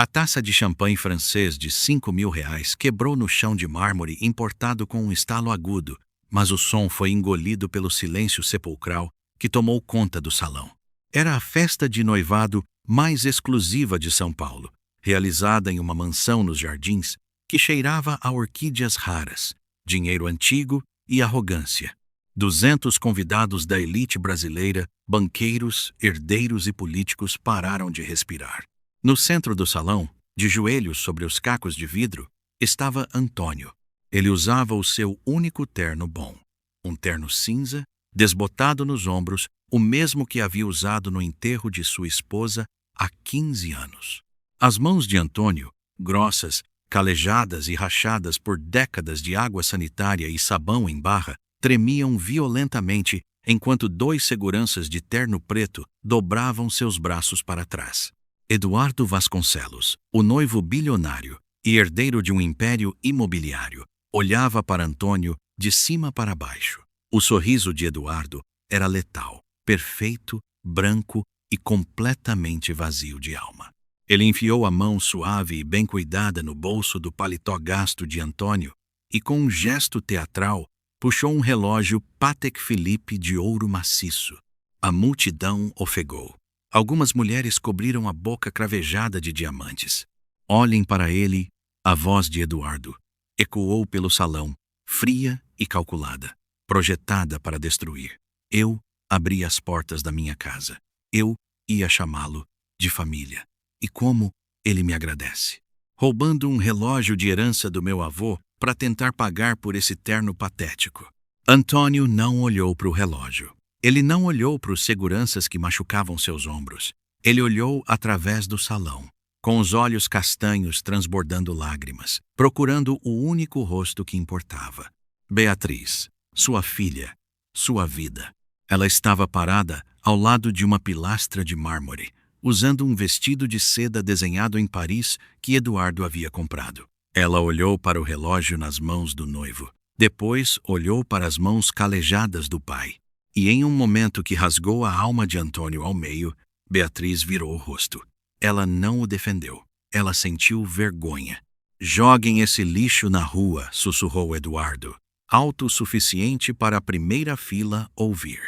A taça de champanhe francês de R$ 5.000 quebrou no chão de mármore importado com um estalo agudo, mas o som foi engolido pelo silêncio sepulcral que tomou conta do salão. Era a festa de noivado mais exclusiva de São Paulo, realizada em uma mansão nos Jardins que cheirava a orquídeas raras, dinheiro antigo e arrogância. 200 convidados da elite brasileira, banqueiros, herdeiros e políticos pararam de respirar. No centro do salão, de joelhos sobre os cacos de vidro, estava Antônio. Ele usava o seu único terno bom, um terno cinza, desbotado nos ombros, o mesmo que havia usado no enterro de sua esposa há 15 anos. As mãos de Antônio, grossas, calejadas e rachadas por décadas de água sanitária e sabão em barra, tremiam violentamente enquanto 2 seguranças de terno preto dobravam seus braços para trás. Eduardo Vasconcelos, o noivo bilionário e herdeiro de um império imobiliário, olhava para Antônio de cima para baixo. O sorriso de Eduardo era letal, perfeito, branco e completamente vazio de alma. Ele enfiou a mão suave e bem cuidada no bolso do paletó gasto de Antônio e, com um gesto teatral, puxou um relógio Patek Philippe de ouro maciço. A multidão ofegou. Algumas mulheres cobriram a boca cravejada de diamantes. Olhem para ele, a voz de Eduardo ecoou pelo salão, fria e calculada, projetada para destruir. Eu abri as portas da minha casa. Eu ia chamá-lo de família. E como ele me agradece. Roubando um relógio de herança do meu avô para tentar pagar por esse terno patético. Antônio não olhou para o relógio. Ele não olhou para os seguranças que machucavam seus ombros. Ele olhou através do salão, com os olhos castanhos transbordando lágrimas, procurando o único rosto que importava. Beatriz, sua filha, sua vida. Ela estava parada ao lado de uma pilastra de mármore, usando um vestido de seda desenhado em Paris que Eduardo havia comprado. Ela olhou para o relógio nas mãos do noivo. Depois olhou para as mãos calejadas do pai. E em um momento que rasgou a alma de Antônio ao meio, Beatriz virou o rosto. Ela não o defendeu. Ela sentiu vergonha. Joguem esse lixo na rua, sussurrou Eduardo, alto o suficiente para a primeira fila ouvir.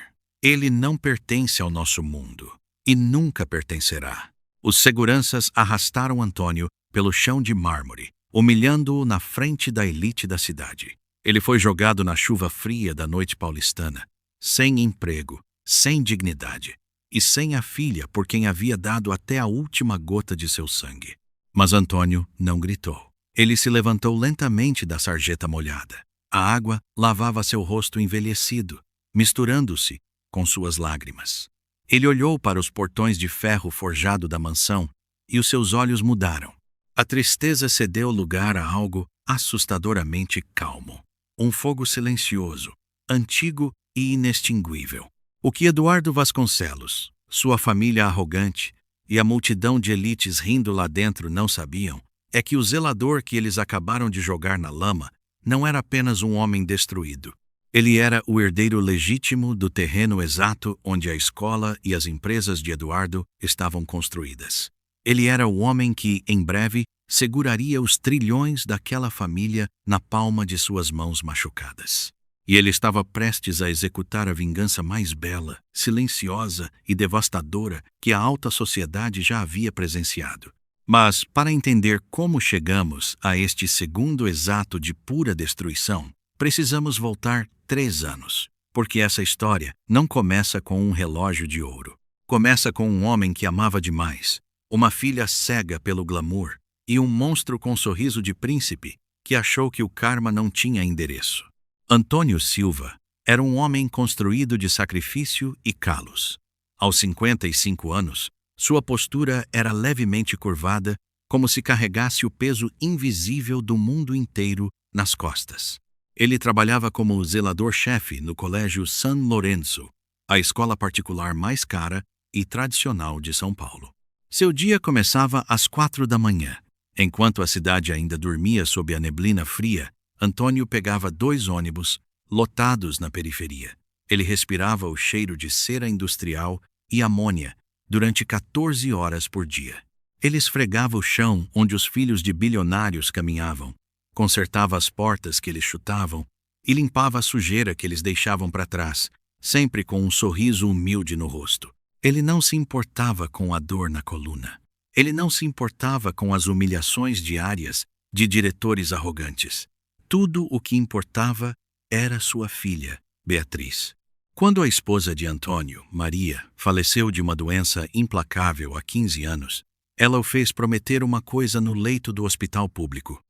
Ele não pertence ao nosso mundo. E nunca pertencerá. Os seguranças arrastaram Antônio pelo chão de mármore, humilhando-o na frente da elite da cidade. Ele foi jogado na chuva fria da noite paulistana, sem emprego, sem dignidade, e sem a filha por quem havia dado até a última gota de seu sangue. Mas Antônio não gritou. Ele se levantou lentamente da sarjeta molhada. A água lavava seu rosto envelhecido, misturando-se com suas lágrimas. Ele olhou para os portões de ferro forjado da mansão e os seus olhos mudaram. A tristeza cedeu lugar a algo assustadoramente calmo. Um fogo silencioso, antigo e inextinguível. O que Eduardo Vasconcelos, sua família arrogante e a multidão de elites rindo lá dentro não sabiam é que o zelador que eles acabaram de jogar na lama não era apenas um homem destruído. Ele era o herdeiro legítimo do terreno exato onde a escola e as empresas de Eduardo estavam construídas. Ele era o homem que, em breve, seguraria os trilhões daquela família na palma de suas mãos machucadas. E ele estava prestes a executar a vingança mais bela, silenciosa e devastadora que a alta sociedade já havia presenciado. Mas, para entender como chegamos a este segundo exato de pura destruição, precisamos voltar 3 anos, porque essa história não começa com um relógio de ouro. Começa com um homem que amava demais, uma filha cega pelo glamour e um monstro com sorriso de príncipe que achou que o karma não tinha endereço. Antônio Silva era um homem construído de sacrifício e calos. Aos 55 anos, sua postura era levemente curvada, como se carregasse o peso invisível do mundo inteiro nas costas. Ele trabalhava como zelador-chefe no Colégio San Lorenzo, a escola particular mais cara e tradicional de São Paulo. Seu dia começava às 4 da manhã. Enquanto a cidade ainda dormia sob a neblina fria, Antônio pegava 2 ônibus lotados na periferia. Ele respirava o cheiro de cera industrial e amônia durante 14 horas por dia. Ele esfregava o chão onde os filhos de bilionários caminhavam, consertava as portas que eles chutavam e limpava a sujeira que eles deixavam para trás, sempre com um sorriso humilde no rosto. Ele não se importava com a dor na coluna. Ele não se importava com as humilhações diárias de diretores arrogantes. Tudo o que importava era sua filha, Beatriz. Quando a esposa de Antônio, Maria, faleceu de uma doença implacável há 15 anos, ela o fez prometer uma coisa no leito do hospital público.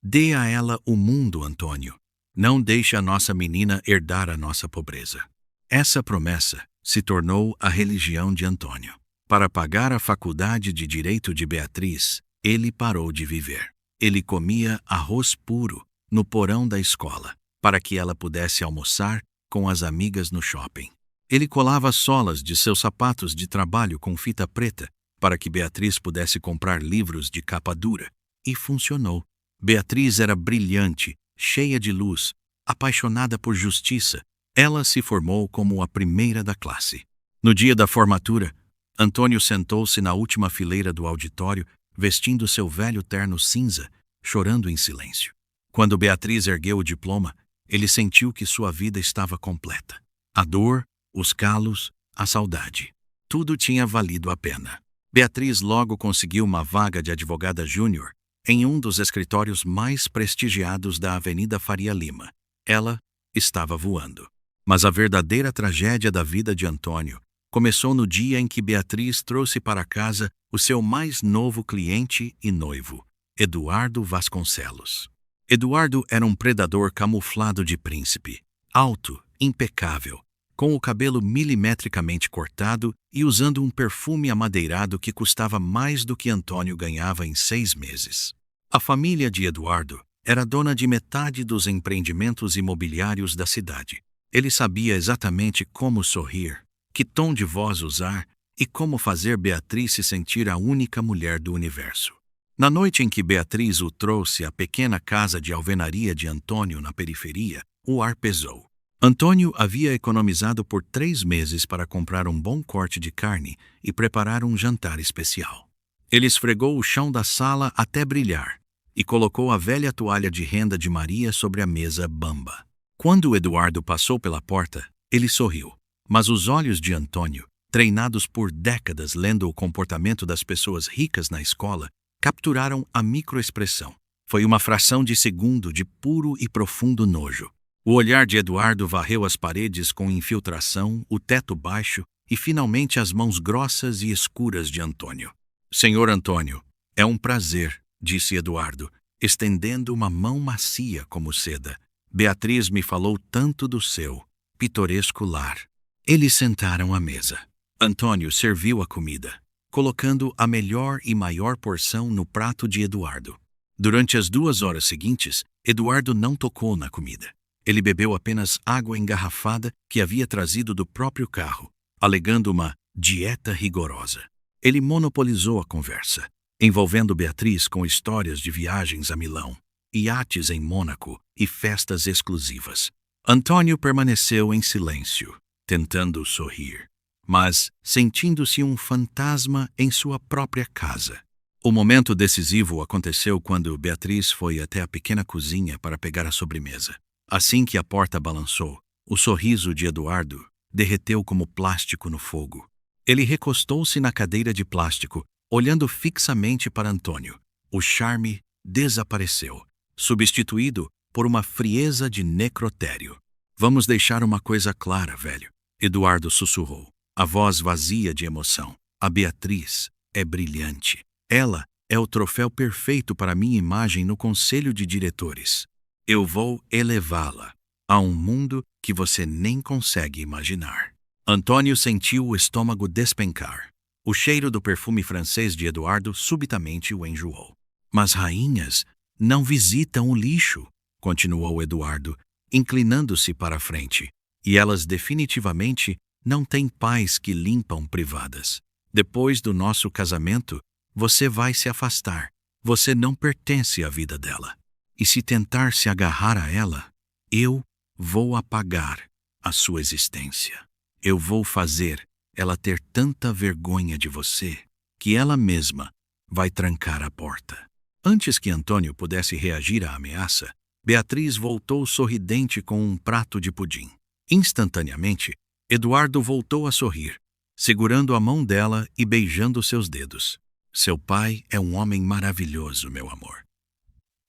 Dê a ela o mundo, Antônio. Não deixe a nossa menina herdar a nossa pobreza. Essa promessa se tornou a religião de Antônio. Para pagar a faculdade de Direito de Beatriz, ele parou de viver. Ele comia arroz puro no porão da escola, para que ela pudesse almoçar com as amigas no shopping. Ele colava as solas de seus sapatos de trabalho com fita preta, para que Beatriz pudesse comprar livros de capa dura. E funcionou. Beatriz era brilhante, cheia de luz, apaixonada por justiça. Ela se formou como a primeira da classe. No dia da formatura, Antônio sentou-se na última fileira do auditório, vestindo seu velho terno cinza, chorando em silêncio. Quando Beatriz ergueu o diploma, ele sentiu que sua vida estava completa. A dor, os calos, a saudade. Tudo tinha valido a pena. Beatriz logo conseguiu uma vaga de advogada júnior em um dos escritórios mais prestigiados da Avenida Faria Lima. Ela estava voando. Mas a verdadeira tragédia da vida de Antônio começou no dia em que Beatriz trouxe para casa o seu mais novo cliente e noivo, Eduardo Vasconcelos. Eduardo era um predador camuflado de príncipe, alto, impecável, com o cabelo milimetricamente cortado e usando um perfume amadeirado que custava mais do que Antônio ganhava em 6 meses. A família de Eduardo era dona de metade dos empreendimentos imobiliários da cidade. Ele sabia exatamente como sorrir, que tom de voz usar e como fazer Beatriz se sentir a única mulher do universo. Na noite em que Beatriz o trouxe à pequena casa de alvenaria de Antônio na periferia, o ar pesou. Antônio havia economizado por 3 meses para comprar um bom corte de carne e preparar um jantar especial. Ele esfregou o chão da sala até brilhar e colocou a velha toalha de renda de Maria sobre a mesa bamba. Quando Eduardo passou pela porta, ele sorriu, mas os olhos de Antônio, treinados por décadas lendo o comportamento das pessoas ricas na escola, capturaram a microexpressão. Foi uma fração de segundo de puro e profundo nojo. O olhar de Eduardo varreu as paredes com infiltração, o teto baixo e finalmente as mãos grossas e escuras de Antônio. Senhor Antônio, é um prazer, disse Eduardo, estendendo uma mão macia como seda. Beatriz me falou tanto do seu pitoresco lar. Eles sentaram à mesa. Antônio serviu a comida, colocando a melhor e maior porção no prato de Eduardo. Durante as 2 horas seguintes, Eduardo não tocou na comida. Ele bebeu apenas água engarrafada que havia trazido do próprio carro, alegando uma dieta rigorosa. Ele monopolizou a conversa, envolvendo Beatriz com histórias de viagens a Milão, iates em Mônaco e festas exclusivas. Antônio permaneceu em silêncio, tentando sorrir, mas sentindo-se um fantasma em sua própria casa. O momento decisivo aconteceu quando Beatriz foi até a pequena cozinha para pegar a sobremesa. Assim que a porta balançou, o sorriso de Eduardo derreteu como plástico no fogo. Ele recostou-se na cadeira de plástico, olhando fixamente para Antônio. O charme desapareceu, substituído por uma frieza de necrotério. Vamos deixar uma coisa clara, velho, Eduardo sussurrou, a voz vazia de emoção. A Beatriz é brilhante. Ela é o troféu perfeito para minha imagem no conselho de diretores. Eu vou elevá-la a um mundo que você nem consegue imaginar. Antônio sentiu o estômago despencar. O cheiro do perfume francês de Eduardo subitamente o enjoou. Mas rainhas não visitam o lixo, continuou Eduardo, inclinando-se para a frente. E elas definitivamente não têm pais que limpam privadas. Depois do nosso casamento, você vai se afastar. Você não pertence à vida dela. E se tentar se agarrar a ela, eu vou apagar a sua existência. Eu vou fazer ela ter tanta vergonha de você que ela mesma vai trancar a porta. Antes que Antônio pudesse reagir à ameaça, Beatriz voltou sorridente com um prato de pudim. Instantaneamente, Eduardo voltou a sorrir, segurando a mão dela e beijando seus dedos. Seu pai é um homem maravilhoso, meu amor.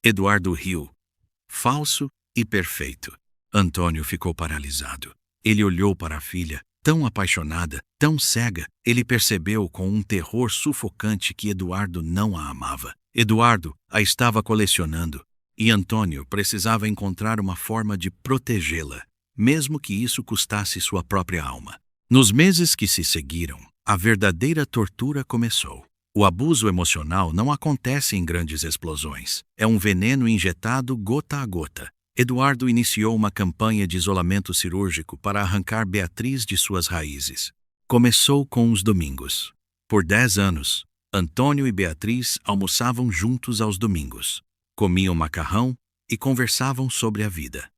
Eduardo riu, falso e perfeito. Antônio ficou paralisado. Ele olhou para a filha, tão apaixonada, tão cega. Ele percebeu com um terror sufocante que Eduardo não a amava. Eduardo a estava colecionando, e Antônio precisava encontrar uma forma de protegê-la, mesmo que isso custasse sua própria alma. Nos meses que se seguiram, a verdadeira tortura começou. O abuso emocional não acontece em grandes explosões. É um veneno injetado gota a gota. Eduardo iniciou uma campanha de isolamento cirúrgico para arrancar Beatriz de suas raízes. Começou com os domingos. Por 10 anos, Antônio e Beatriz almoçavam juntos aos domingos, comiam macarrão e conversavam sobre a vida.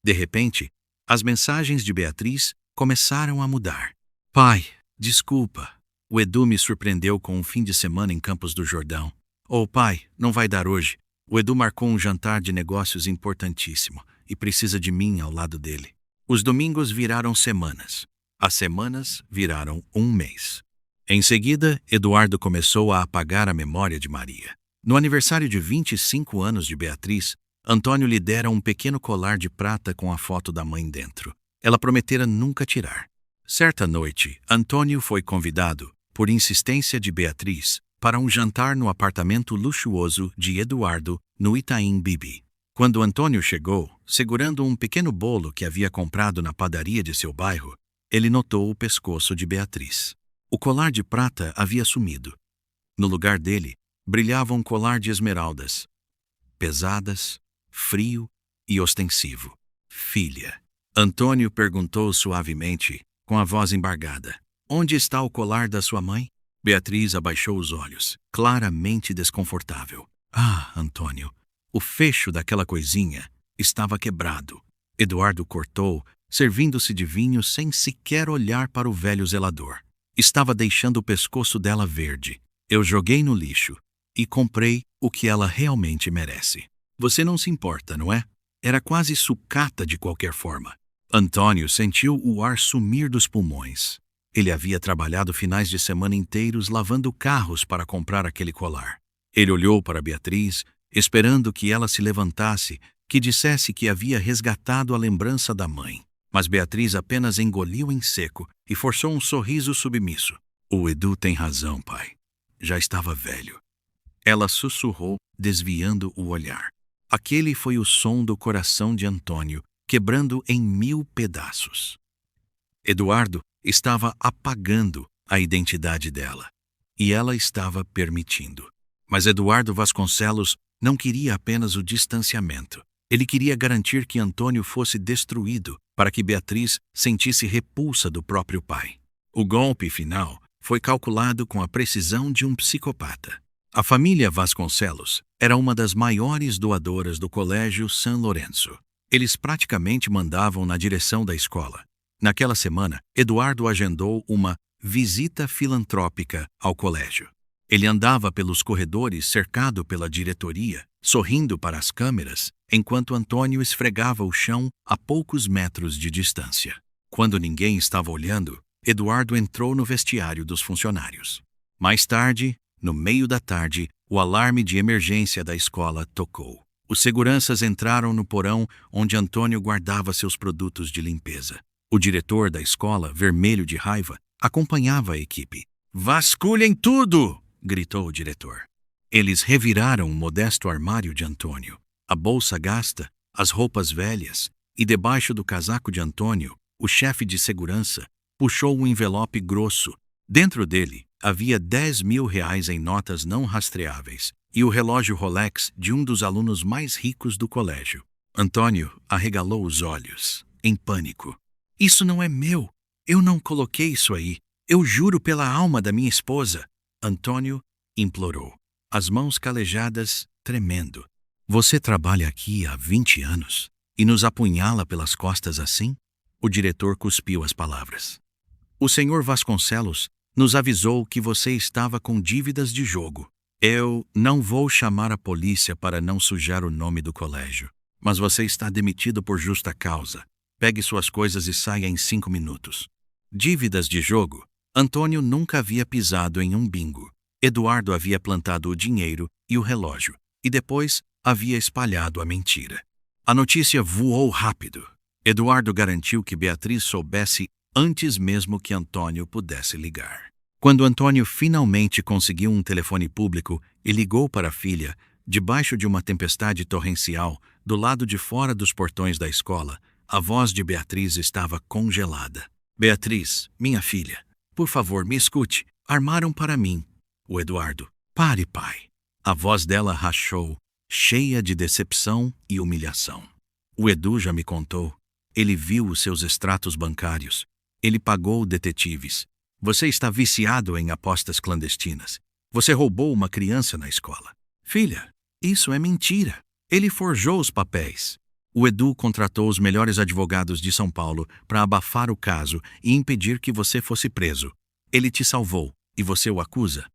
De repente, as mensagens de Beatriz começaram a mudar. Pai, desculpa. O Edu me surpreendeu com um fim de semana em Campos do Jordão. Oh, pai, não vai dar hoje. O Edu marcou um jantar de negócios importantíssimo e precisa de mim ao lado dele. Os domingos viraram semanas. As semanas viraram um mês. Em seguida, Eduardo começou a apagar a memória de Maria. No aniversário de 25 anos de Beatriz, Antônio lhe dera um pequeno colar de prata com a foto da mãe dentro. Ela prometera nunca tirar. Certa noite, Antônio foi convidado, por insistência de Beatriz, para um jantar no apartamento luxuoso de Eduardo, no Itaim Bibi. Quando Antônio chegou, segurando um pequeno bolo que havia comprado na padaria de seu bairro, ele notou o pescoço de Beatriz. O colar de prata havia sumido. No lugar dele, brilhava um colar de esmeraldas, pesadas, frio e ostensivo. Filha. Antônio perguntou suavemente, com a voz embargada. Onde está o colar da sua mãe? Beatriz abaixou os olhos, claramente desconfortável. Ah, Antônio, o fecho daquela coisinha estava quebrado. Eduardo cortou, servindo-se de vinho sem sequer olhar para o velho zelador. Estava deixando o pescoço dela verde. Eu joguei no lixo e comprei o que ela realmente merece. Você não se importa, não é? Era quase sucata de qualquer forma. Antônio sentiu o ar sumir dos pulmões. Ele havia trabalhado finais de semana inteiros lavando carros para comprar aquele colar. Ele olhou para Beatriz, esperando que ela se levantasse, que dissesse que havia resgatado a lembrança da mãe. Mas Beatriz apenas engoliu em seco e forçou um sorriso submisso. O Edu tem razão, pai. Já estava velho. Ela sussurrou, desviando o olhar. Aquele foi o som do coração de Antônio, quebrando em 1000 pedaços. Eduardo estava apagando a identidade dela, e ela estava permitindo. Mas Eduardo Vasconcelos não queria apenas o distanciamento. Ele queria garantir que Antônio fosse destruído para que Beatriz sentisse repulsa do próprio pai. O golpe final foi calculado com a precisão de um psicopata. A família Vasconcelos era uma das maiores doadoras do Colégio San Lorenzo. Eles praticamente mandavam na direção da escola. Naquela semana, Eduardo agendou uma visita filantrópica ao colégio. Ele andava pelos corredores cercado pela diretoria, sorrindo para as câmeras, enquanto Antônio esfregava o chão a poucos metros de distância. Quando ninguém estava olhando, Eduardo entrou no vestiário dos funcionários. Mais tarde, no meio da tarde, o alarme de emergência da escola tocou. Os seguranças entraram no porão onde Antônio guardava seus produtos de limpeza. O diretor da escola, vermelho de raiva, acompanhava a equipe. "Vasculhem tudo!" gritou o diretor. Eles reviraram o modesto armário de Antônio, a bolsa gasta, as roupas velhas, e debaixo do casaco de Antônio, o chefe de segurança puxou um envelope grosso. Dentro dele havia 10.000 reais em notas não rastreáveis e o relógio Rolex de um dos alunos mais ricos do colégio. Antônio arregalou os olhos, em pânico. "Isso não é meu. Eu não coloquei isso aí. Eu juro pela alma da minha esposa." Antônio implorou, as mãos calejadas, tremendo. "Você trabalha aqui há 20 anos e nos apunhala pelas costas assim?" O diretor cuspiu as palavras. "O senhor Vasconcelos nos avisou que você estava com dívidas de jogo. Eu não vou chamar a polícia para não sujar o nome do colégio, mas você está demitido por justa causa. Pegue suas coisas e saia em 5 minutos. Dívidas de jogo. Antônio nunca havia pisado em um bingo. Eduardo havia plantado o dinheiro e o relógio, e depois havia espalhado a mentira. A notícia voou rápido. Eduardo garantiu que Beatriz soubesse antes mesmo que Antônio pudesse ligar. Quando Antônio finalmente conseguiu um telefone público e ligou para a filha, debaixo de uma tempestade torrencial, do lado de fora dos portões da escola, a voz de Beatriz estava congelada. Beatriz, minha filha, por favor, me escute. Armaram para mim. O Eduardo. Pare, pai. A voz dela rachou, cheia de decepção e humilhação. O Edu já me contou. Ele viu os seus extratos bancários. Ele pagou detetives. Você está viciado em apostas clandestinas. Você roubou uma criança na escola. Filha, isso é mentira. Ele forjou os papéis. O Edu contratou os melhores advogados de São Paulo para abafar o caso e impedir que você fosse preso. Ele te salvou e você o acusa?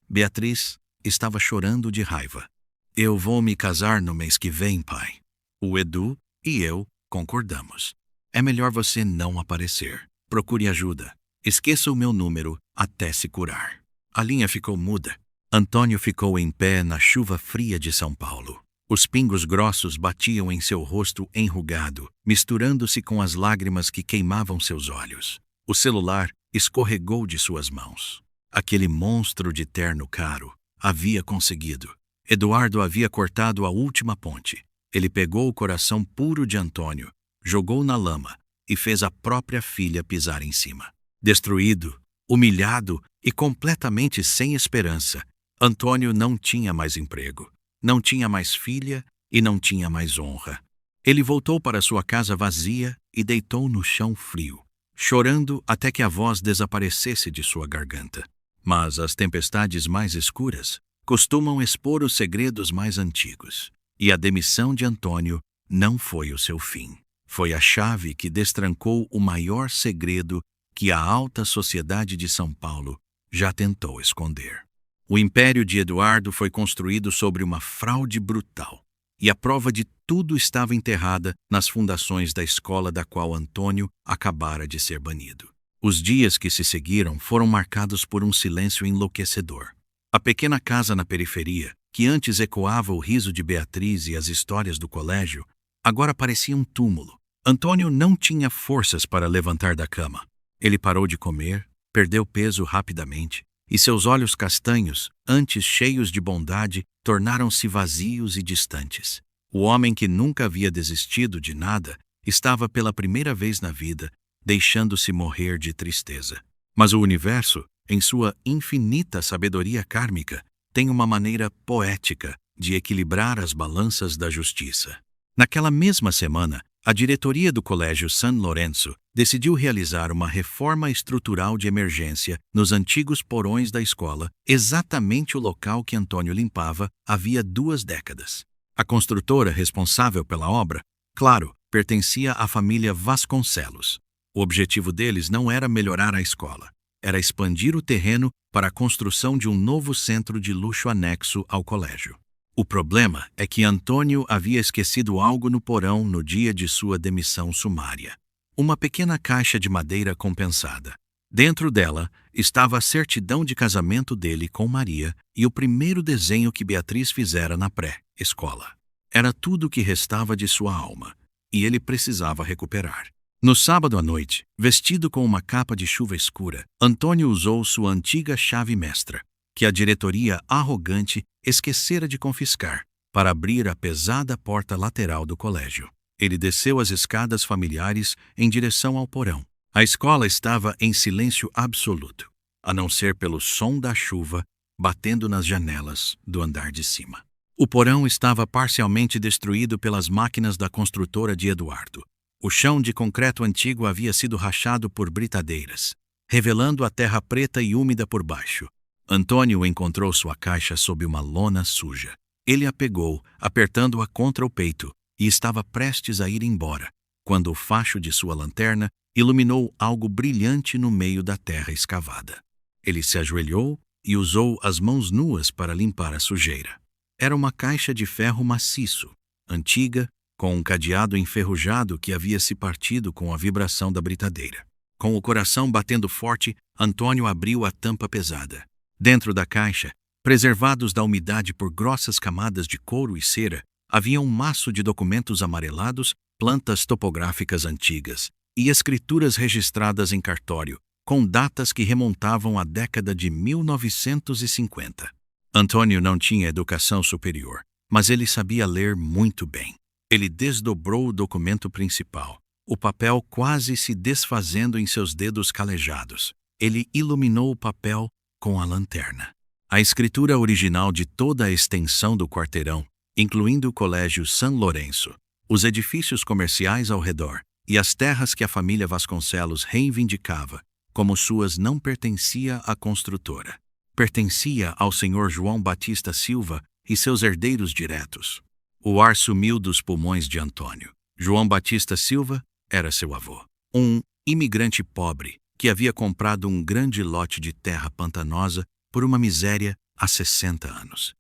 Beatriz estava chorando de raiva. Eu vou me casar no mês que vem, pai. O Edu e eu concordamos. É melhor você não aparecer. Procure ajuda. Esqueça o meu número até se curar. A linha ficou muda. Antônio ficou em pé na chuva fria de São Paulo. Os pingos grossos batiam em seu rosto enrugado, misturando-se com as lágrimas que queimavam seus olhos. O celular escorregou de suas mãos. Aquele monstro de terno caro havia conseguido. Eduardo havia cortado a última ponte. Ele pegou o coração puro de Antônio, jogou na lama e fez a própria filha pisar em cima. Destruído, humilhado e completamente sem esperança, Antônio não tinha mais emprego, não tinha mais filha e não tinha mais honra. Ele voltou para sua casa vazia e deitou no chão frio, chorando até que a voz desaparecesse de sua garganta. Mas as tempestades mais escuras costumam expor os segredos mais antigos, e a demissão de Antônio não foi o seu fim. Foi a chave que destrancou o maior segredo que a alta sociedade de São Paulo já tentou esconder. O império de Eduardo foi construído sobre uma fraude brutal, e a prova de tudo estava enterrada nas fundações da escola da qual Antônio acabara de ser banido. Os dias que se seguiram foram marcados por um silêncio enlouquecedor. A pequena casa na periferia, que antes ecoava o riso de Beatriz e as histórias do colégio, agora parecia um túmulo. Antônio não tinha forças para levantar da cama. Ele parou de comer, perdeu peso rapidamente, e seus olhos castanhos, antes cheios de bondade, tornaram-se vazios e distantes. O homem que nunca havia desistido de nada estava pela primeira vez na vida deixando-se morrer de tristeza. Mas o universo, em sua infinita sabedoria kármica, tem uma maneira poética de equilibrar as balanças da justiça. Naquela mesma semana, a diretoria do Colégio San Lorenzo decidiu realizar uma reforma estrutural de emergência nos antigos porões da escola, exatamente o local que Antônio limpava havia 2 décadas. A construtora responsável pela obra, claro, pertencia à família Vasconcelos. O objetivo deles não era melhorar a escola, era expandir o terreno para a construção de um novo centro de luxo anexo ao colégio. O problema é que Antônio havia esquecido algo no porão no dia de sua demissão sumária. Uma pequena caixa de madeira compensada. Dentro dela estava a certidão de casamento dele com Maria e o primeiro desenho que Beatriz fizera na pré-escola. Era tudo o que restava de sua alma, e ele precisava recuperar. No sábado à noite, vestido com uma capa de chuva escura, Antônio usou sua antiga chave mestra, que a diretoria arrogante esquecera de confiscar, para abrir a pesada porta lateral do colégio. Ele desceu as escadas familiares em direção ao porão. A escola estava em silêncio absoluto, a não ser pelo som da chuva batendo nas janelas do andar de cima. O porão estava parcialmente destruído pelas máquinas da construtora de Eduardo. O chão de concreto antigo havia sido rachado por britadeiras, revelando a terra preta e úmida por baixo. Antônio encontrou sua caixa sob uma lona suja. Ele a pegou, apertando-a contra o peito, e estava prestes a ir embora, quando o facho de sua lanterna iluminou algo brilhante no meio da terra escavada. Ele se ajoelhou e usou as mãos nuas para limpar a sujeira. Era uma caixa de ferro maciço, antiga, com um cadeado enferrujado que havia se partido com a vibração da britadeira. Com o coração batendo forte, Antônio abriu a tampa pesada. Dentro da caixa, preservados da umidade por grossas camadas de couro e cera, havia um maço de documentos amarelados, plantas topográficas antigas e escrituras registradas em cartório, com datas que remontavam à década de 1950. Antônio não tinha educação superior, mas ele sabia ler muito bem. Ele desdobrou o documento principal, o papel quase se desfazendo em seus dedos calejados. Ele iluminou o papel com a lanterna. A escritura original de toda a extensão do quarteirão, incluindo o Colégio San Lourenço, os edifícios comerciais ao redor e as terras que a família Vasconcelos reivindicava como suas, não pertencia à construtora. Pertencia ao senhor João Batista Silva e seus herdeiros diretos. O ar sumiu dos pulmões de Antônio. João Batista Silva era seu avô, um imigrante pobre que havia comprado um grande lote de terra pantanosa por uma miséria há 60 anos.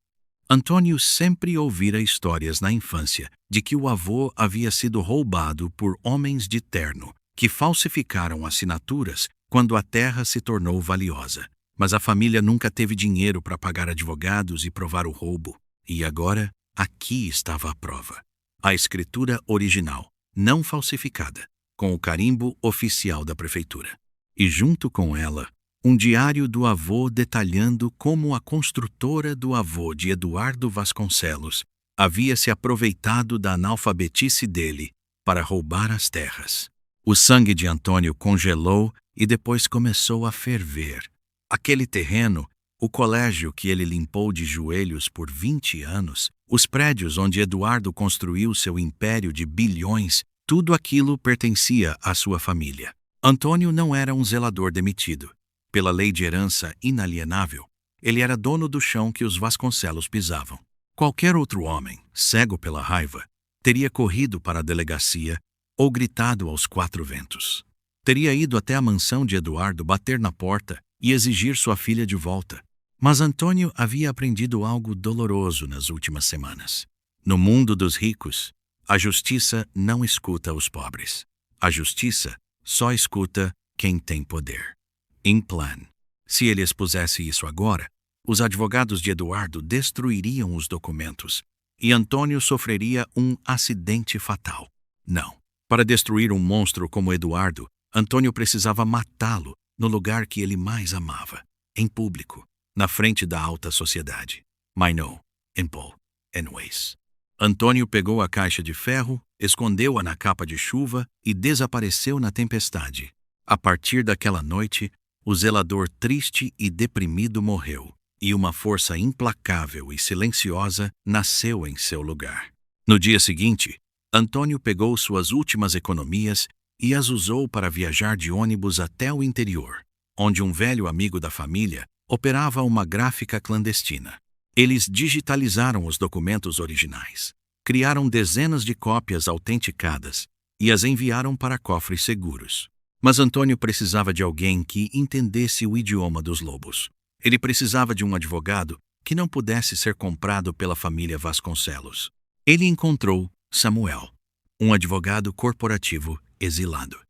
Antônio sempre ouvira histórias na infância de que o avô havia sido roubado por homens de terno que falsificaram assinaturas quando a terra se tornou valiosa. Mas a família nunca teve dinheiro para pagar advogados e provar o roubo. E agora, aqui estava a prova. A escritura original, não falsificada, com o carimbo oficial da prefeitura. E junto com ela, um diário do avô detalhando como a construtora do avô de Eduardo Vasconcelos havia se aproveitado da analfabetice dele para roubar as terras. O sangue de Antônio congelou e depois começou a ferver. Aquele terreno, o colégio que ele limpou de joelhos por 20 anos, os prédios onde Eduardo construiu seu império de bilhões, tudo aquilo pertencia à sua família. Antônio não era um zelador demitido. Pela lei de herança inalienável, ele era dono do chão que os Vasconcelos pisavam. Qualquer outro homem, cego pela raiva, teria corrido para a delegacia ou gritado aos quatro ventos. Teria ido até a mansão de Eduardo bater na porta e exigir sua filha de volta. Mas Antônio havia aprendido algo doloroso nas últimas semanas. No mundo dos ricos, a justiça não escuta os pobres. A justiça só escuta quem tem poder. Em plan. Se ele expusesse isso agora, os advogados de Eduardo destruiriam os documentos e Antônio sofreria um acidente fatal. Não. Para destruir um monstro como Eduardo, Antônio precisava matá-lo no lugar que ele mais amava, em público, na frente da alta sociedade. Mas não, em Paul, anyways. Antônio pegou a caixa de ferro, escondeu-a na capa de chuva e desapareceu na tempestade. A partir daquela noite, o zelador triste e deprimido morreu, e uma força implacável e silenciosa nasceu em seu lugar. No dia seguinte, Antônio pegou suas últimas economias e as usou para viajar de ônibus até o interior, onde um velho amigo da família operava uma gráfica clandestina. Eles digitalizaram os documentos originais, criaram dezenas de cópias autenticadas e as enviaram para cofres seguros. Mas Antônio precisava de alguém que entendesse o idioma dos lobos. Ele precisava de um advogado que não pudesse ser comprado pela família Vasconcelos. Ele encontrou Samuel, um advogado corporativo exilado.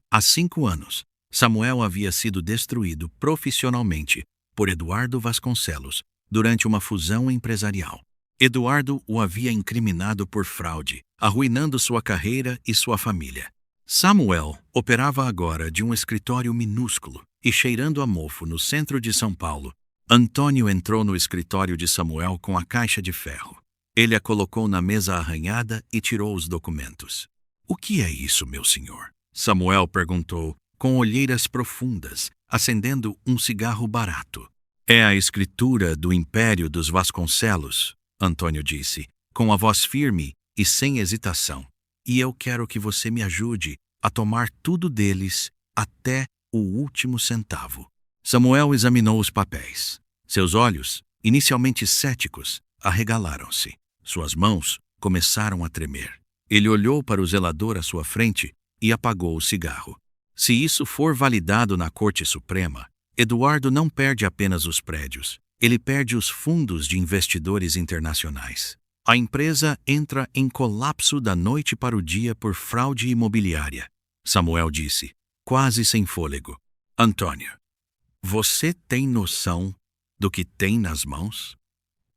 Há 5 anos, Samuel havia sido destruído profissionalmente por Eduardo Vasconcelos durante uma fusão empresarial. Eduardo o havia incriminado por fraude, arruinando sua carreira e sua família. Samuel operava agora de um escritório minúsculo e cheirando a mofo no centro de São Paulo. Antônio entrou no escritório de Samuel com a caixa de ferro. Ele a colocou na mesa arranhada e tirou os documentos. "O que é isso, meu senhor?" Samuel perguntou, com olheiras profundas, acendendo um cigarro barato. "É a escritura do Império dos Vasconcelos", Antônio disse, com a voz firme e sem hesitação. "E eu quero que você me ajude a tomar tudo deles até o último centavo." Samuel examinou os papéis. Seus olhos, inicialmente céticos, arregalaram-se. Suas mãos começaram a tremer. Ele olhou para o zelador à sua frente e apagou o cigarro. "Se isso for validado na Corte Suprema, Eduardo não perde apenas os prédios, ele perde os fundos de investidores internacionais. A empresa entra em colapso da noite para o dia por fraude imobiliária. Samuel disse, quase sem fôlego. Antônio, você tem noção do que tem nas mãos?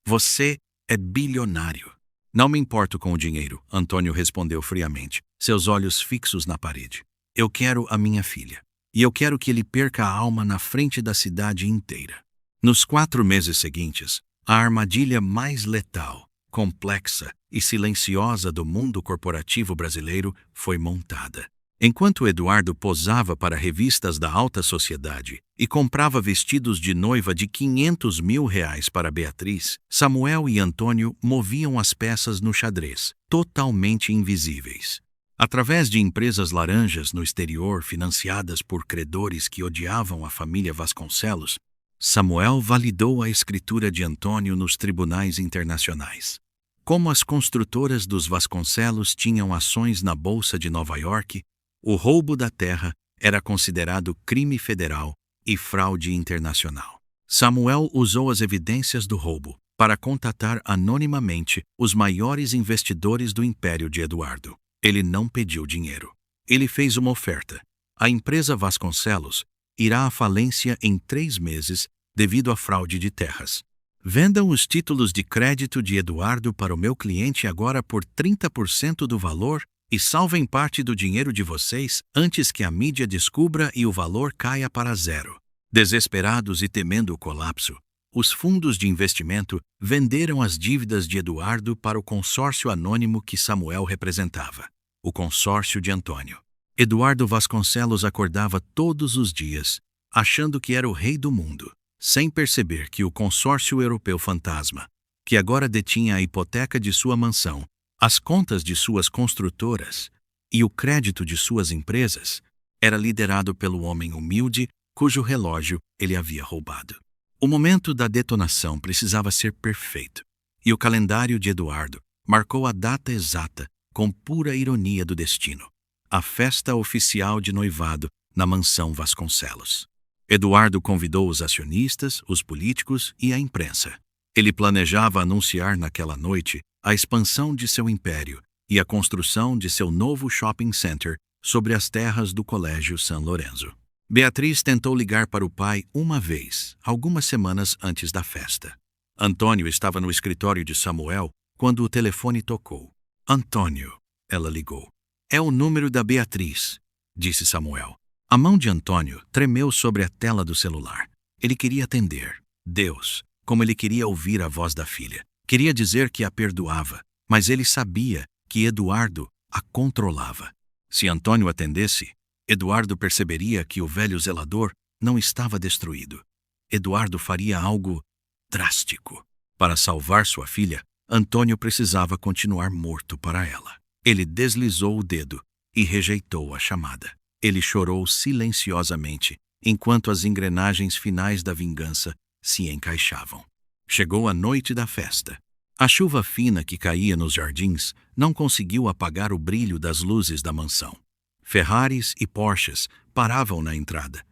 Você é bilionário. Não me importo com o dinheiro, Antônio respondeu friamente, seus olhos fixos na parede. Eu quero a minha filha. E eu quero que ele perca a alma na frente da cidade inteira. Nos 4 meses seguintes, a armadilha mais letal, complexa e silenciosa do mundo corporativo brasileiro foi montada. Enquanto Eduardo posava para revistas da alta sociedade e comprava vestidos de noiva de R$ 500 mil para Beatriz, Samuel e Antônio moviam as peças no xadrez, totalmente invisíveis. Através de empresas laranjas no exterior financiadas por credores que odiavam a família Vasconcelos, Samuel validou a escritura de Antônio nos tribunais internacionais. Como as construtoras dos Vasconcelos tinham ações na Bolsa de Nova York, o roubo da terra era considerado crime federal e fraude internacional. Samuel usou as evidências do roubo para contatar anonimamente os maiores investidores do império de Eduardo. Ele não pediu dinheiro. Ele fez uma oferta. A empresa Vasconcelos irá à falência em 3 meses devido à fraude de terras. Vendam os títulos de crédito de Eduardo para o meu cliente agora por 30% do valor e salvem parte do dinheiro de vocês antes que a mídia descubra e o valor caia para zero. Desesperados e temendo o colapso, os fundos de investimento venderam as dívidas de Eduardo para o consórcio anônimo que Samuel representava, o consórcio de Antônio. Eduardo Vasconcelos acordava todos os dias, achando que era o rei do mundo, sem perceber que o consórcio europeu fantasma, que agora detinha a hipoteca de sua mansão, as contas de suas construtoras e o crédito de suas empresas, era liderado pelo homem humilde cujo relógio ele havia roubado. O momento da detonação precisava ser perfeito, e o calendário de Eduardo marcou a data exata com pura ironia do destino, a festa oficial de noivado na mansão Vasconcelos. Eduardo convidou os acionistas, os políticos e a imprensa. Ele planejava anunciar naquela noite a expansão de seu império e a construção de seu novo shopping center sobre as terras do Colégio São Lourenço. Beatriz tentou ligar para o pai uma vez, algumas semanas antes da festa. Antônio estava no escritório de Samuel quando o telefone tocou. Antônio, ela ligou. É o número da Beatriz, disse Samuel. A mão de Antônio tremeu sobre a tela do celular. Ele queria atender. Deus, como ele queria ouvir a voz da filha. Queria dizer que a perdoava, mas ele sabia que Eduardo a controlava. Se Antônio atendesse, Eduardo perceberia que o velho zelador não estava destruído. Eduardo faria algo drástico. Para salvar sua filha, Antônio precisava continuar morto para ela. Ele deslizou o dedo e rejeitou a chamada. Ele chorou silenciosamente enquanto as engrenagens finais da vingança se encaixavam. Chegou a noite da festa. A chuva fina que caía nos jardins não conseguiu apagar o brilho das luzes da mansão. Ferraris e Porsches paravam na entrada.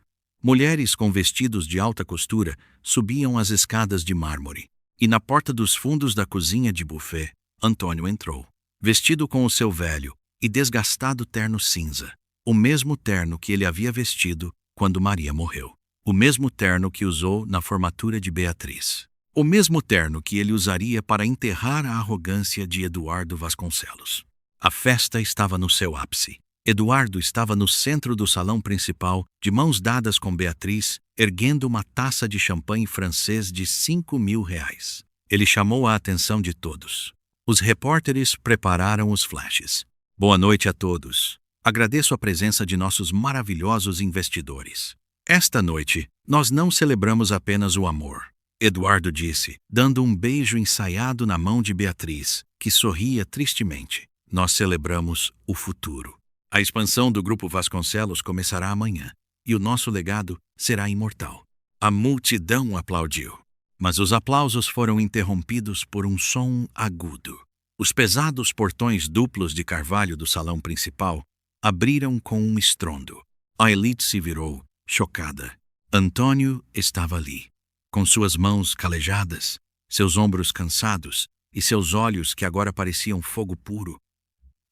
Mulheres com vestidos de alta costura subiam as escadas de mármore. E na porta dos fundos da cozinha de buffet, Antônio entrou, vestido com o seu velho e desgastado terno cinza. O mesmo terno que ele havia vestido quando Maria morreu. O mesmo terno que usou na formatura de Beatriz. O mesmo terno que ele usaria para enterrar a arrogância de Eduardo Vasconcelos. A festa estava no seu ápice. Eduardo estava no centro do salão principal, de mãos dadas com Beatriz, erguendo uma taça de champanhe francês de R$ 5.000. Ele chamou a atenção de todos. Os repórteres prepararam os flashes. Boa noite a todos. Agradeço a presença de nossos maravilhosos investidores. Esta noite, nós não celebramos apenas o amor, Eduardo disse, dando um beijo ensaiado na mão de Beatriz, que sorria tristemente. Nós celebramos o futuro. A expansão do Grupo Vasconcelos começará amanhã, e o nosso legado será imortal. A multidão aplaudiu, mas os aplausos foram interrompidos por um som agudo. Os pesados portões duplos de carvalho do salão principal abriram com um estrondo. A elite se virou, chocada. Antônio estava ali, com suas mãos calejadas, seus ombros cansados e seus olhos que agora pareciam fogo puro.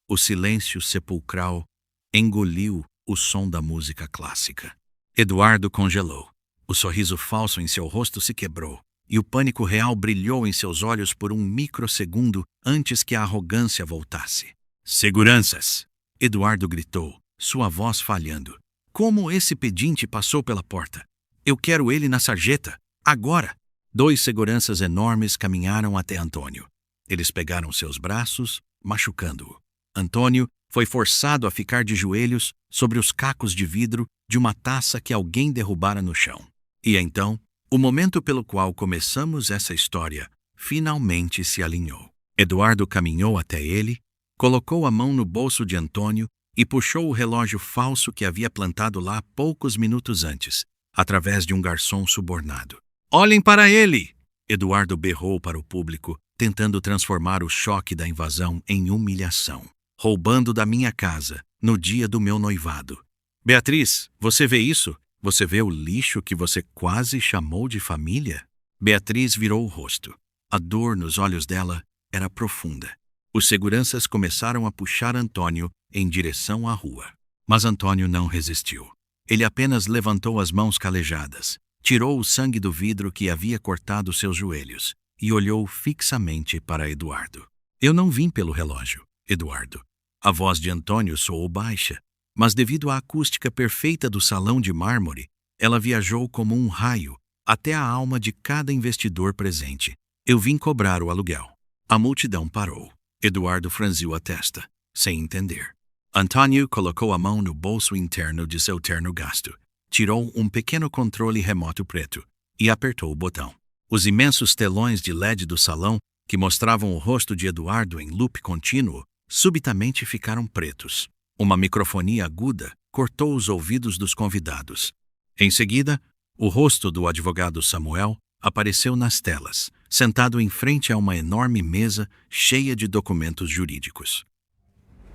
O silêncio sepulcral engoliu o som da música clássica. Eduardo congelou. O sorriso falso em seu rosto se quebrou, e o pânico real brilhou em seus olhos por um microsegundo antes que a arrogância voltasse. Seguranças! Eduardo gritou, sua voz falhando. Como esse pedinte passou pela porta? Eu quero ele na sarjeta, agora! 2 seguranças enormes caminharam até Antônio. Eles pegaram seus braços, machucando-o. Antônio foi forçado a ficar de joelhos sobre os cacos de vidro de uma taça que alguém derrubara no chão. E então, o momento pelo qual começamos essa história finalmente se alinhou. Eduardo caminhou até ele, colocou a mão no bolso de Antônio e puxou o relógio falso que havia plantado lá poucos minutos antes, através de um garçom subornado. Olhem para ele! Eduardo berrou para o público, tentando transformar o choque da invasão em humilhação. Roubando da minha casa, no dia do meu noivado. Beatriz, você vê isso? Você vê o lixo que você quase chamou de família? Beatriz virou o rosto. A dor nos olhos dela era profunda. Os seguranças começaram a puxar Antônio em direção à rua. Mas Antônio não resistiu. Ele apenas levantou as mãos calejadas, tirou o sangue do vidro que havia cortado seus joelhos e olhou fixamente para Eduardo. Eu não vim pelo relógio, Eduardo. A voz de Antônio soou baixa, mas devido à acústica perfeita do salão de mármore, ela viajou como um raio até a alma de cada investidor presente. Eu vim cobrar o aluguel. A multidão parou. Eduardo franziu a testa, sem entender. Antônio colocou a mão no bolso interno de seu terno gasto, tirou um pequeno controle remoto preto e apertou o botão. Os imensos telões de LED do salão, que mostravam o rosto de Eduardo em loop contínuo, subitamente ficaram pretos. Uma microfonia aguda cortou os ouvidos dos convidados. Em seguida, o rosto do advogado Samuel apareceu nas telas, sentado em frente a uma enorme mesa cheia de documentos jurídicos.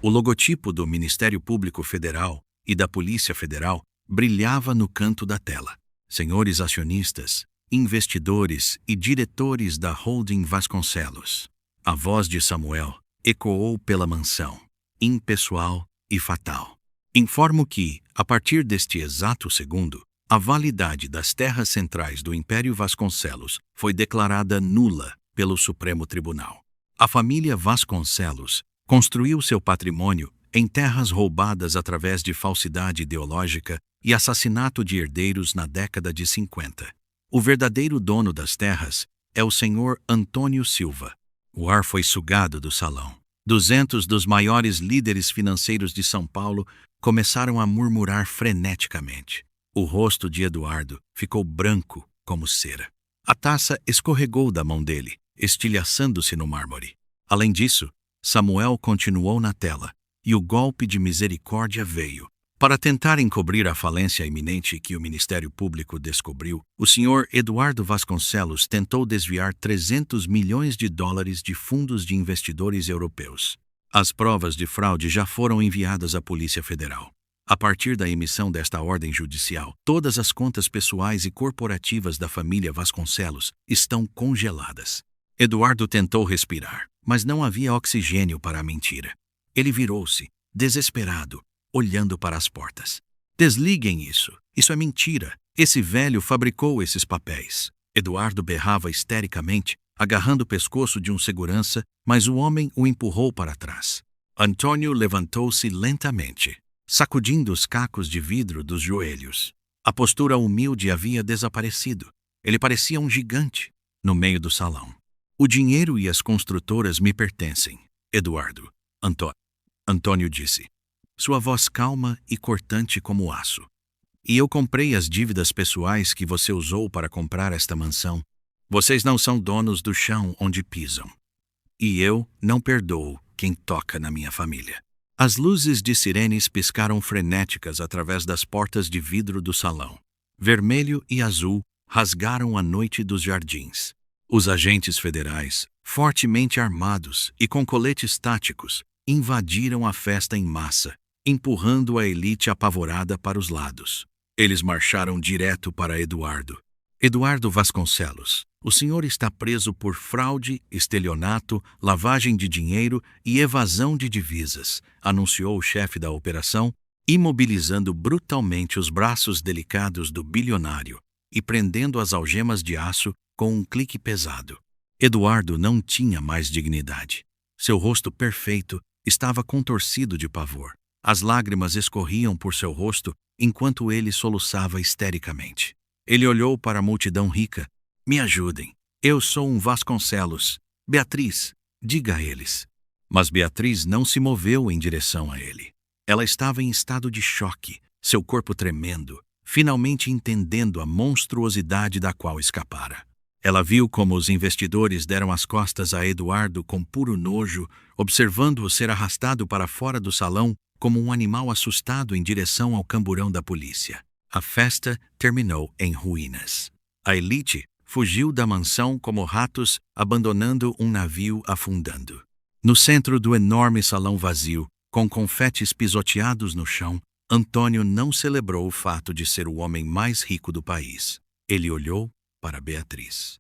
O logotipo do Ministério Público Federal e da Polícia Federal brilhava no canto da tela. Senhores acionistas, investidores e diretores da Holding Vasconcelos. A voz de Samuel ecoou pela mansão, impessoal e fatal. Informo que, a partir deste exato segundo, a validade das terras centrais do Império Vasconcelos foi declarada nula pelo Supremo Tribunal. A família Vasconcelos construiu seu patrimônio em terras roubadas através de falsidade ideológica e assassinato de herdeiros na década de 50. O verdadeiro dono das terras é o senhor Antônio Silva. O ar foi sugado do salão. 200 dos maiores líderes financeiros de São Paulo começaram a murmurar freneticamente. O rosto de Eduardo ficou branco como cera. A taça escorregou da mão dele, estilhaçando-se no mármore. Além disso, Samuel continuou na tela, e o golpe de misericórdia veio. Para tentar encobrir a falência iminente que o Ministério Público descobriu, o senhor Eduardo Vasconcelos tentou desviar 300 milhões de dólares de fundos de investidores europeus. As provas de fraude já foram enviadas à Polícia Federal. A partir da emissão desta ordem judicial, todas as contas pessoais e corporativas da família Vasconcelos estão congeladas. Eduardo tentou respirar, mas não havia oxigênio para a mentira. Ele virou-se, desesperado, olhando para as portas. Desliguem isso. Isso é mentira. Esse velho fabricou esses papéis. Eduardo berrava histericamente, agarrando o pescoço de um segurança, mas o homem o empurrou para trás. Antônio levantou-se lentamente, sacudindo os cacos de vidro dos joelhos. A postura humilde havia desaparecido. Ele parecia um gigante no meio do salão. O dinheiro e as construtoras me pertencem, Eduardo. Antônio disse, sua voz calma e cortante como aço. E eu comprei as dívidas pessoais que você usou para comprar esta mansão. Vocês não são donos do chão onde pisam. E eu não perdoo quem toca na minha família. As luzes de sirenes piscaram frenéticas através das portas de vidro do salão. Vermelho e azul rasgaram a noite dos jardins. Os agentes federais, fortemente armados e com coletes táticos, invadiram a festa em massa, empurrando a elite apavorada para os lados. Eles marcharam direto para Eduardo. Eduardo Vasconcelos, o senhor está preso por fraude, estelionato, lavagem de dinheiro e evasão de divisas, anunciou o chefe da operação, imobilizando brutalmente os braços delicados do bilionário e prendendo as algemas de aço com um clique pesado. Eduardo não tinha mais dignidade. Seu rosto perfeito estava contorcido de pavor. As lágrimas escorriam por seu rosto enquanto ele soluçava histericamente. Ele olhou para a multidão rica. Me ajudem. Eu sou um Vasconcelos. Beatriz, diga a eles. Mas Beatriz não se moveu em direção a ele. Ela estava em estado de choque, seu corpo tremendo, finalmente entendendo a monstruosidade da qual escapara. Ela viu como os investidores deram as costas a Eduardo com puro nojo, observando-o ser arrastado para fora do salão como um animal assustado em direção ao camburão da polícia. A festa terminou em ruínas. A elite fugiu da mansão como ratos abandonando um navio afundando. No centro do enorme salão vazio, com confetes pisoteados no chão, Antônio não celebrou o fato de ser o homem mais rico do país. Ele olhou para Beatriz.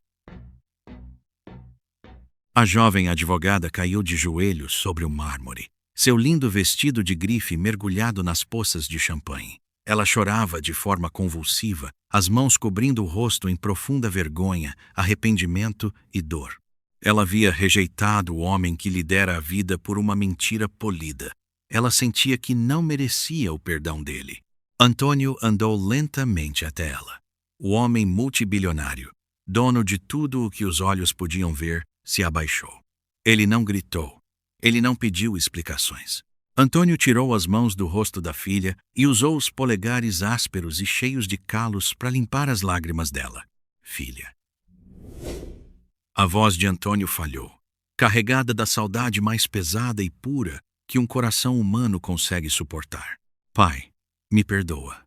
A jovem advogada caiu de joelhos sobre o mármore, seu lindo vestido de grife mergulhado nas poças de champanhe. Ela chorava de forma convulsiva, as mãos cobrindo o rosto em profunda vergonha, arrependimento e dor. Ela havia rejeitado o homem que lhe dera a vida por uma mentira polida. Ela sentia que não merecia o perdão dele. Antônio andou lentamente até ela. O homem multibilionário, dono de tudo o que os olhos podiam ver, se abaixou. Ele não gritou. Ele não pediu explicações. Antônio tirou as mãos do rosto da filha e usou os polegares ásperos e cheios de calos para limpar as lágrimas dela. Filha. A voz de Antônio falhou, carregada da saudade mais pesada e pura que um coração humano consegue suportar. Pai, me perdoa.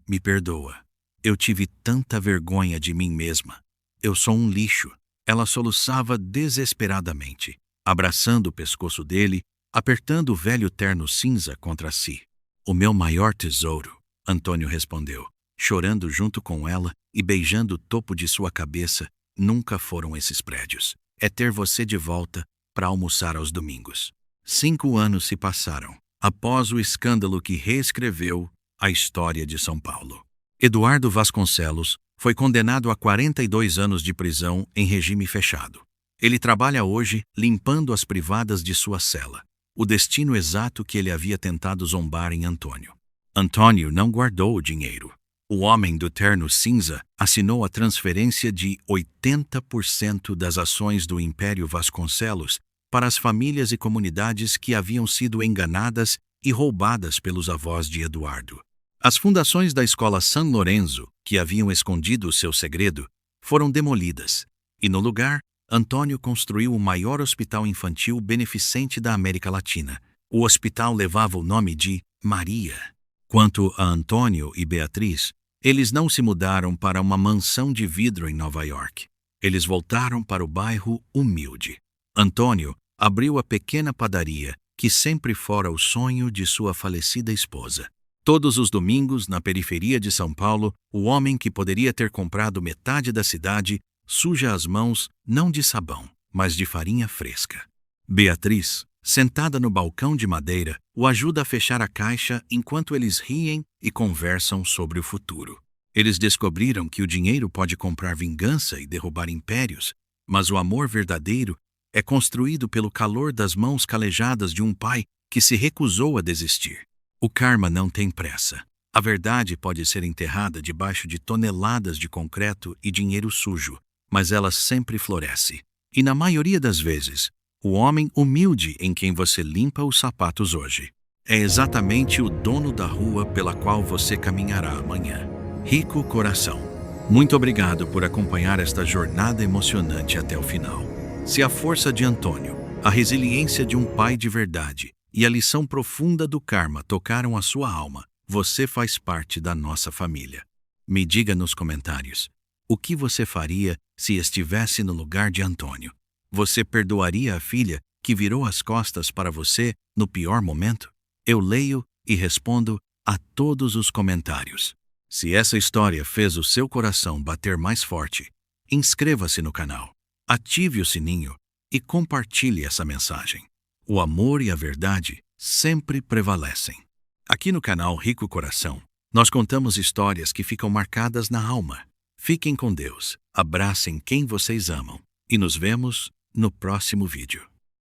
Me perdoa. Eu tive tanta vergonha de mim mesma. Eu sou um lixo. Ela soluçava desesperadamente, abraçando o pescoço dele, apertando o velho terno cinza contra si. O meu maior tesouro, Antônio respondeu, chorando junto com ela e beijando o topo de sua cabeça. Nunca foram esses prédios. É ter você de volta para almoçar aos domingos. 5 anos se passaram, após o escândalo que reescreveu a história de São Paulo. Eduardo Vasconcelos foi condenado a 42 anos de prisão em regime fechado. Ele trabalha hoje limpando as privadas de sua cela, o destino exato que ele havia tentado zombar em Antônio. Antônio não guardou o dinheiro. O homem do terno cinza assinou a transferência de 80% das ações do Império Vasconcelos para as famílias e comunidades que haviam sido enganadas e roubadas pelos avós de Eduardo. As fundações da escola San Lorenzo, que haviam escondido o seu segredo, foram demolidas, e no lugar, Antônio construiu o maior hospital infantil beneficente da América Latina. O hospital levava o nome de Maria. Quanto a Antônio e Beatriz, eles não se mudaram para uma mansão de vidro em Nova York. Eles voltaram para o bairro humilde. Antônio abriu a pequena padaria que sempre fora o sonho de sua falecida esposa. Todos os domingos, na periferia de São Paulo, o homem que poderia ter comprado metade da cidade suja as mãos não de sabão, mas de farinha fresca. Beatriz, sentada no balcão de madeira, o ajuda a fechar a caixa enquanto eles riem e conversam sobre o futuro. Eles descobriram que o dinheiro pode comprar vingança e derrubar impérios, mas o amor verdadeiro é construído pelo calor das mãos calejadas de um pai que se recusou a desistir. O karma não tem pressa. A verdade pode ser enterrada debaixo de toneladas de concreto e dinheiro sujo, mas ela sempre floresce. E na maioria das vezes, o homem humilde em quem você limpa os sapatos hoje é exatamente o dono da rua pela qual você caminhará amanhã. Rico coração. Muito obrigado por acompanhar esta jornada emocionante até o final. Se a força de Antônio, a resiliência de um pai de verdade e a lição profunda do karma tocaram a sua alma, você faz parte da nossa família. Me diga nos comentários, o que você faria se estivesse no lugar de Antônio? Você perdoaria a filha que virou as costas para você no pior momento? Eu leio e respondo a todos os comentários. Se essa história fez o seu coração bater mais forte, inscreva-se no canal, ative o sininho e compartilhe essa mensagem. O amor e a verdade sempre prevalecem. Aqui no canal Rico Coração, nós contamos histórias que ficam marcadas na alma. Fiquem com Deus, abracem quem vocês amam e nos vemos no próximo vídeo.